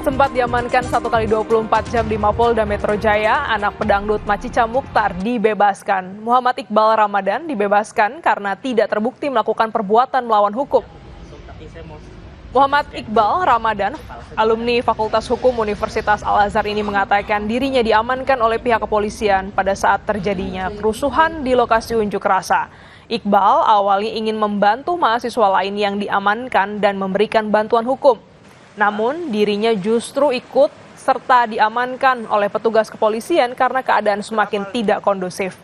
Sempat diamankan 1 kali 24 jam di Mapolda Metro Jaya, anak pedangdut Macica Muchtar dibebaskan. Muhammad Iqbal Ramadan dibebaskan karena tidak terbukti melakukan perbuatan melawan hukum. Muhammad Iqbal Ramadan, alumni Fakultas Hukum Universitas Al-Azhar ini mengatakan dirinya diamankan oleh pihak kepolisian pada saat terjadinya kerusuhan di lokasi unjuk rasa. Iqbal awalnya ingin membantu mahasiswa lain yang diamankan dan memberikan bantuan hukum. Namun dirinya justru ikut serta diamankan oleh petugas kepolisian karena keadaan semakin tidak kondusif.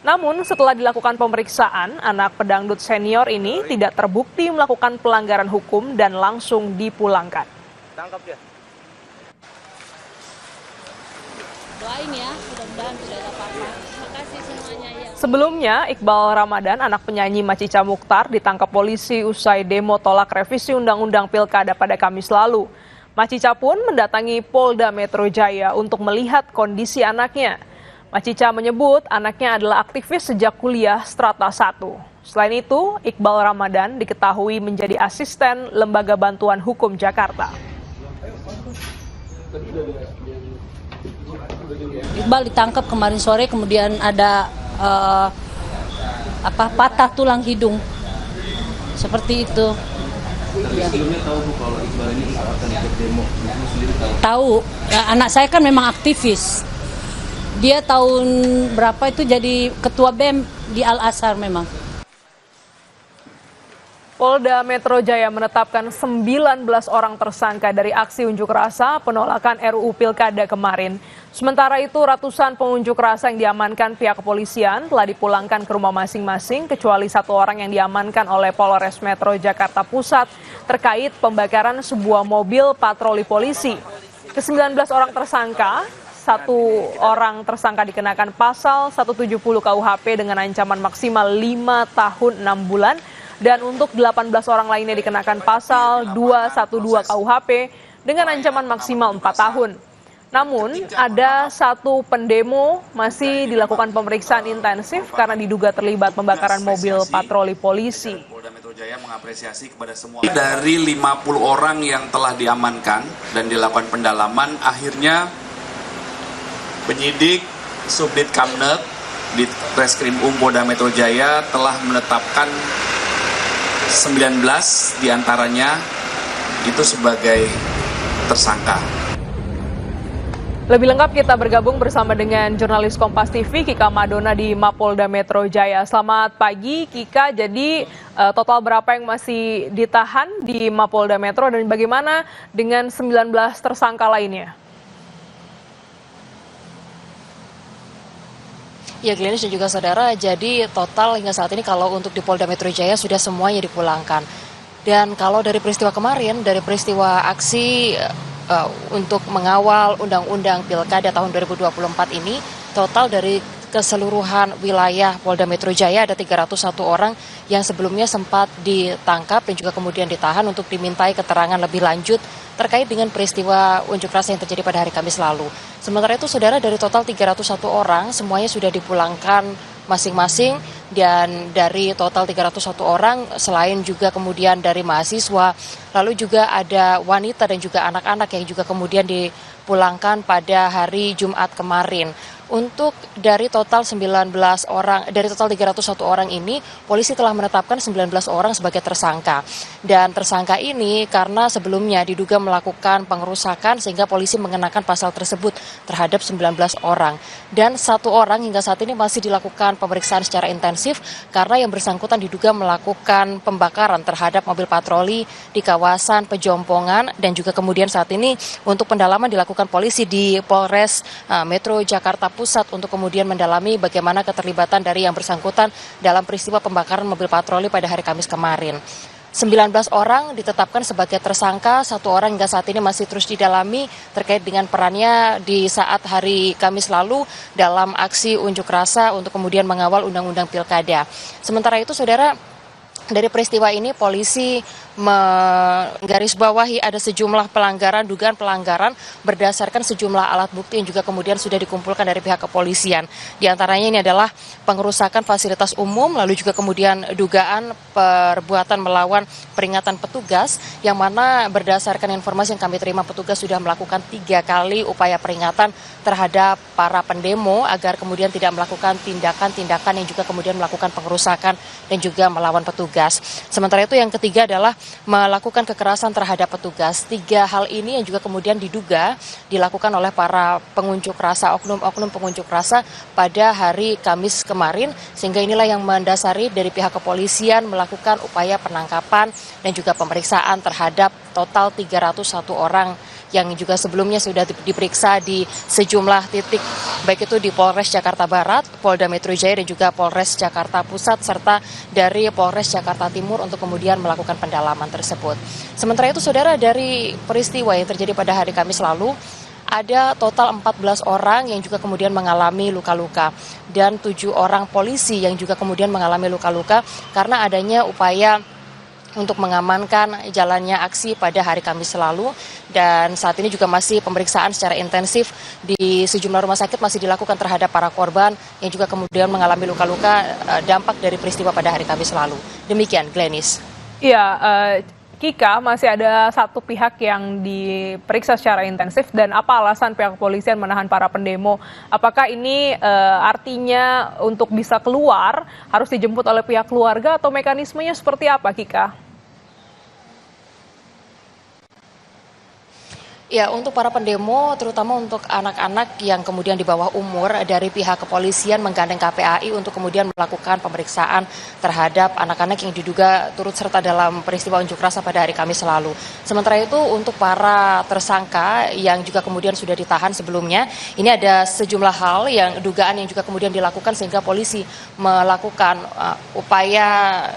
Namun setelah dilakukan pemeriksaan, anak pedangdut senior ini tidak terbukti melakukan pelanggaran hukum dan langsung dipulangkan. Tangkap dia. Doain ya, mudah-mudahan tidak ada apa-apa. Terima kasih semuanya ya. Sebelumnya, Iqbal Ramadan, anak penyanyi Macica Muchtar, ditangkap polisi usai demo tolak revisi Undang-Undang Pilkada pada Kamis lalu. Macica pun mendatangi Polda Metro Jaya untuk melihat kondisi anaknya. Macica menyebut anaknya adalah aktivis sejak kuliah Strata 1. Selain itu, Iqbal Ramadan diketahui menjadi asisten Lembaga Bantuan Hukum Jakarta. Iqbal ditangkap kemarin sore, kemudian ada patah tulang hidung, seperti itu. Tapi sebelumnya tahu Bu kalau Iqbal ini akan ikut demo, Ibu sendiri tahu? Tahu, ya, anak saya kan memang aktivis. Dia tahun berapa itu jadi ketua BEM di Al-Azhar memang. Polda Metro Jaya menetapkan 19 orang tersangka dari aksi unjuk rasa penolakan RUU Pilkada kemarin. Sementara itu ratusan pengunjuk rasa yang diamankan pihak kepolisian telah dipulangkan ke rumah masing-masing kecuali satu orang yang diamankan oleh Polres Metro Jakarta Pusat terkait pembakaran sebuah mobil patroli polisi. Ke-19 orang tersangka, satu orang tersangka dikenakan pasal 170 KUHP dengan ancaman maksimal 5 tahun 6 bulan. Dan untuk 18 orang lainnya dikenakan pasal 212 KUHP dengan ancaman maksimal 4 tahun. Namun, ada satu pendemo masih dilakukan pemeriksaan intensif karena diduga terlibat pembakaran mobil patroli polisi. Polda Metro Jaya mengapresiasi kepada semua. Dari 50 orang yang telah diamankan dan dilakukan pendalaman, akhirnya penyidik Subdit Kamnet di Reskrim Polda Metro Jaya telah menetapkan 19 diantaranya itu sebagai tersangka. Lebih lengkap kita bergabung bersama dengan jurnalis Kompas TV Kika Madona di Mapolda Metro Jaya. Selamat pagi Kika, jadi total berapa yang masih ditahan di Mapolda Metro dan bagaimana dengan 19 tersangka lainnya? Ya, Glenis dan juga saudara, jadi total hingga saat ini kalau untuk di Polda Metro Jaya sudah semuanya dipulangkan. Dan kalau dari peristiwa kemarin, dari peristiwa aksi untuk mengawal Undang-Undang Pilkada tahun 2024 ini, total dari keseluruhan wilayah Polda Metro Jaya ada 301 orang yang sebelumnya sempat ditangkap dan juga kemudian ditahan untuk dimintai keterangan lebih lanjut terkait dengan peristiwa unjuk rasa yang terjadi pada hari Kamis lalu. Sementara itu, saudara, dari total 301 orang semuanya sudah dipulangkan masing-masing, dan dari total 301 orang selain juga kemudian dari mahasiswa, lalu juga ada wanita dan juga anak-anak yang juga kemudian dipulangkan pada hari Jumat kemarin. Untuk dari total 19 orang, dari total 301 orang ini, polisi telah menetapkan 19 orang sebagai tersangka. Dan tersangka ini karena sebelumnya diduga melakukan pengerusakan sehingga polisi mengenakan pasal tersebut terhadap 19 orang. Dan satu orang hingga saat ini masih dilakukan pemeriksaan secara intensif karena yang bersangkutan diduga melakukan pembakaran terhadap mobil patroli di kawasan Pejompongan, dan juga kemudian saat ini untuk pendalaman dilakukan polisi di Polres Metro Jakarta Pusat untuk kemudian mendalami bagaimana keterlibatan dari yang bersangkutan dalam peristiwa pembakaran mobil patroli pada hari Kamis kemarin. 19 orang ditetapkan sebagai tersangka, satu orang hingga saat ini masih terus didalami terkait dengan perannya di saat hari Kamis lalu dalam aksi unjuk rasa untuk kemudian mengawal Undang-Undang Pilkada. Sementara itu, saudara, Dari peristiwa ini polisi menggarisbawahi ada sejumlah pelanggaran, dugaan pelanggaran berdasarkan sejumlah alat bukti yang juga kemudian sudah dikumpulkan dari pihak kepolisian. Di antaranya ini adalah pengerusakan fasilitas umum, lalu juga kemudian dugaan perbuatan melawan peringatan petugas, yang mana berdasarkan informasi yang kami terima petugas sudah melakukan 3 kali upaya peringatan terhadap para pendemo agar kemudian tidak melakukan tindakan-tindakan yang juga kemudian melakukan pengerusakan dan juga melawan petugas. Sementara itu yang ketiga adalah melakukan kekerasan terhadap petugas. 3 hal ini yang juga kemudian diduga dilakukan oleh para pengunjuk rasa, oknum-oknum pengunjuk rasa pada hari Kamis kemarin, sehingga inilah yang mendasari dari pihak kepolisian melakukan upaya penangkapan dan juga pemeriksaan terhadap total 301 orang yang juga sebelumnya sudah diperiksa di sejumlah titik, baik itu di Polres Jakarta Barat, Polda Metro Jaya, dan juga Polres Jakarta Pusat, serta dari Polres Jakarta Timur untuk kemudian melakukan pendalaman tersebut. Sementara itu, saudara, dari peristiwa yang terjadi pada hari Kamis lalu, ada total 14 orang yang juga kemudian mengalami luka-luka, dan 7 orang polisi yang juga kemudian mengalami luka-luka karena adanya upaya untuk mengamankan jalannya aksi pada hari Kamis lalu. Dan saat ini juga masih pemeriksaan secara intensif di sejumlah rumah sakit masih dilakukan terhadap para korban yang juga kemudian mengalami luka-luka dampak dari peristiwa pada hari Kamis lalu. Demikian, Glenis. Iya, Kika, masih ada satu pihak yang diperiksa secara intensif, dan apa alasan pihak kepolisian menahan para pendemo? Apakah ini artinya untuk bisa keluar harus dijemput oleh pihak keluarga, atau mekanismenya seperti apa, Kika? Ya, untuk para pendemo, terutama untuk anak-anak yang kemudian di bawah umur, dari pihak kepolisian menggandeng KPAI untuk kemudian melakukan pemeriksaan terhadap anak-anak yang diduga turut serta dalam peristiwa unjuk rasa pada hari Kamis lalu. Sementara itu, untuk para tersangka yang juga kemudian sudah ditahan sebelumnya, ini ada sejumlah hal yang dugaan yang juga kemudian dilakukan sehingga polisi melakukan upaya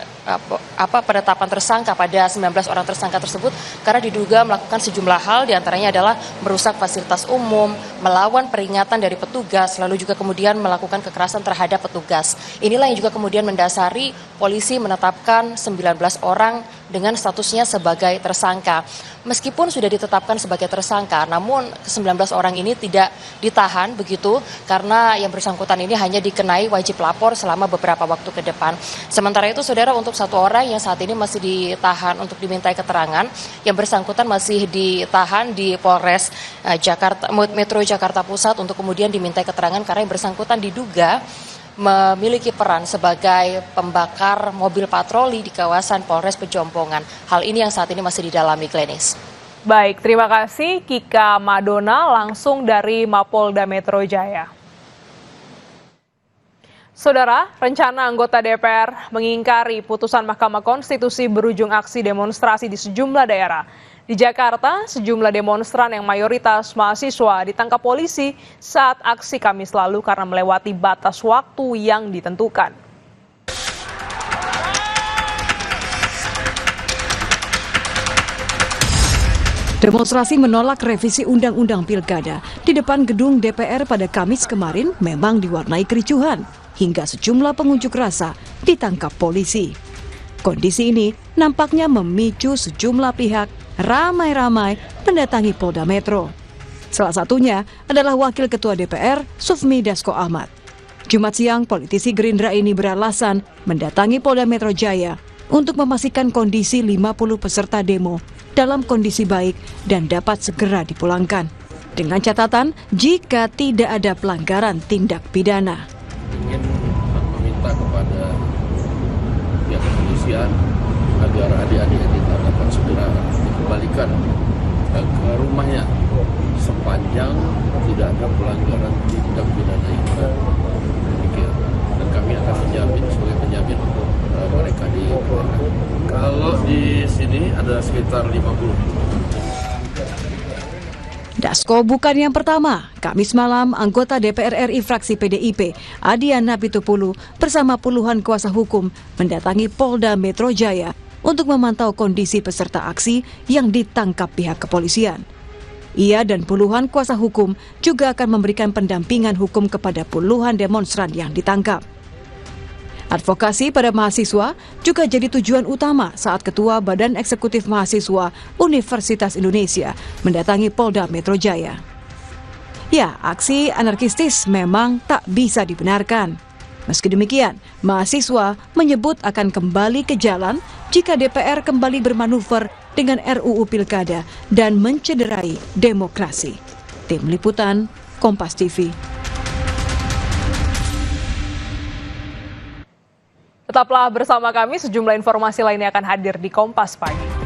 penetapan tersangka pada 19 orang tersangka tersebut karena diduga melakukan sejumlah hal, diantaranya adalah merusak fasilitas umum, melawan peringatan dari petugas, lalu juga kemudian melakukan kekerasan terhadap petugas. Inilah yang juga kemudian mendasari polisi menetapkan 19 orang dengan statusnya sebagai tersangka. Meskipun sudah ditetapkan sebagai tersangka, namun 19 orang ini tidak ditahan begitu karena yang bersangkutan ini hanya dikenai wajib lapor selama beberapa waktu ke depan. Sementara itu, saudara, untuk 1 orang yang saat ini masih ditahan untuk dimintai keterangan, yang bersangkutan masih ditahan di Polres Metro Jakarta Pusat untuk kemudian dimintai keterangan karena yang bersangkutan diduga memiliki peran sebagai pembakar mobil patroli di kawasan Polres Pejompongan. Hal ini yang saat ini masih didalami, Glenis. Baik, terima kasih Kika Madona langsung dari Mapolda Metro Jaya. Saudara, rencana anggota DPR mengingkari putusan Mahkamah Konstitusi berujung aksi demonstrasi di sejumlah daerah. Di Jakarta, sejumlah demonstran yang mayoritas mahasiswa ditangkap polisi saat aksi Kamis lalu karena melewati batas waktu yang ditentukan. Demonstrasi menolak revisi Undang-Undang Pilkada di depan gedung DPR pada Kamis kemarin memang diwarnai kericuhan, hingga sejumlah pengunjuk rasa ditangkap polisi. Kondisi ini nampaknya memicu sejumlah pihak ramai-ramai mendatangi Polda Metro. Salah satunya adalah Wakil Ketua DPR, Sufmi Dasko Ahmad. Jumat siang, politisi Gerindra ini beralasan mendatangi Polda Metro Jaya untuk memastikan kondisi 50 peserta demo dalam kondisi baik dan dapat segera dipulangkan. Dengan catatan, jika tidak ada pelanggaran tindak pidana. Ingin meminta kepada pihak kepolisian agar adik-adik yang ditangkap segera dikembalikan ke rumahnya sepanjang tidak ada pelanggaran tindak pidana yang berat. Demikian. Dan kami akan menjamin sebagai penjamin untuk mereka dipulangkan. Kalau di sini ada sekitar 50. Dasko bukan yang pertama. Kamis malam, anggota DPR RI fraksi PDIP, Adiana Pitupulu, bersama puluhan kuasa hukum mendatangi Polda Metro Jaya untuk memantau kondisi peserta aksi yang ditangkap pihak kepolisian. Ia dan puluhan kuasa hukum juga akan memberikan pendampingan hukum kepada puluhan demonstran yang ditangkap. Advokasi pada mahasiswa juga jadi tujuan utama saat Ketua Badan Eksekutif Mahasiswa Universitas Indonesia mendatangi Polda Metro Jaya. Ya, aksi anarkistis memang tak bisa dibenarkan. Meski demikian, mahasiswa menyebut akan kembali ke jalan jika DPR kembali bermanuver dengan RUU Pilkada dan mencederai demokrasi. Tim Liputan, Kompas TV. Tetaplah bersama kami, sejumlah informasi lainnya akan hadir di Kompas Pagi.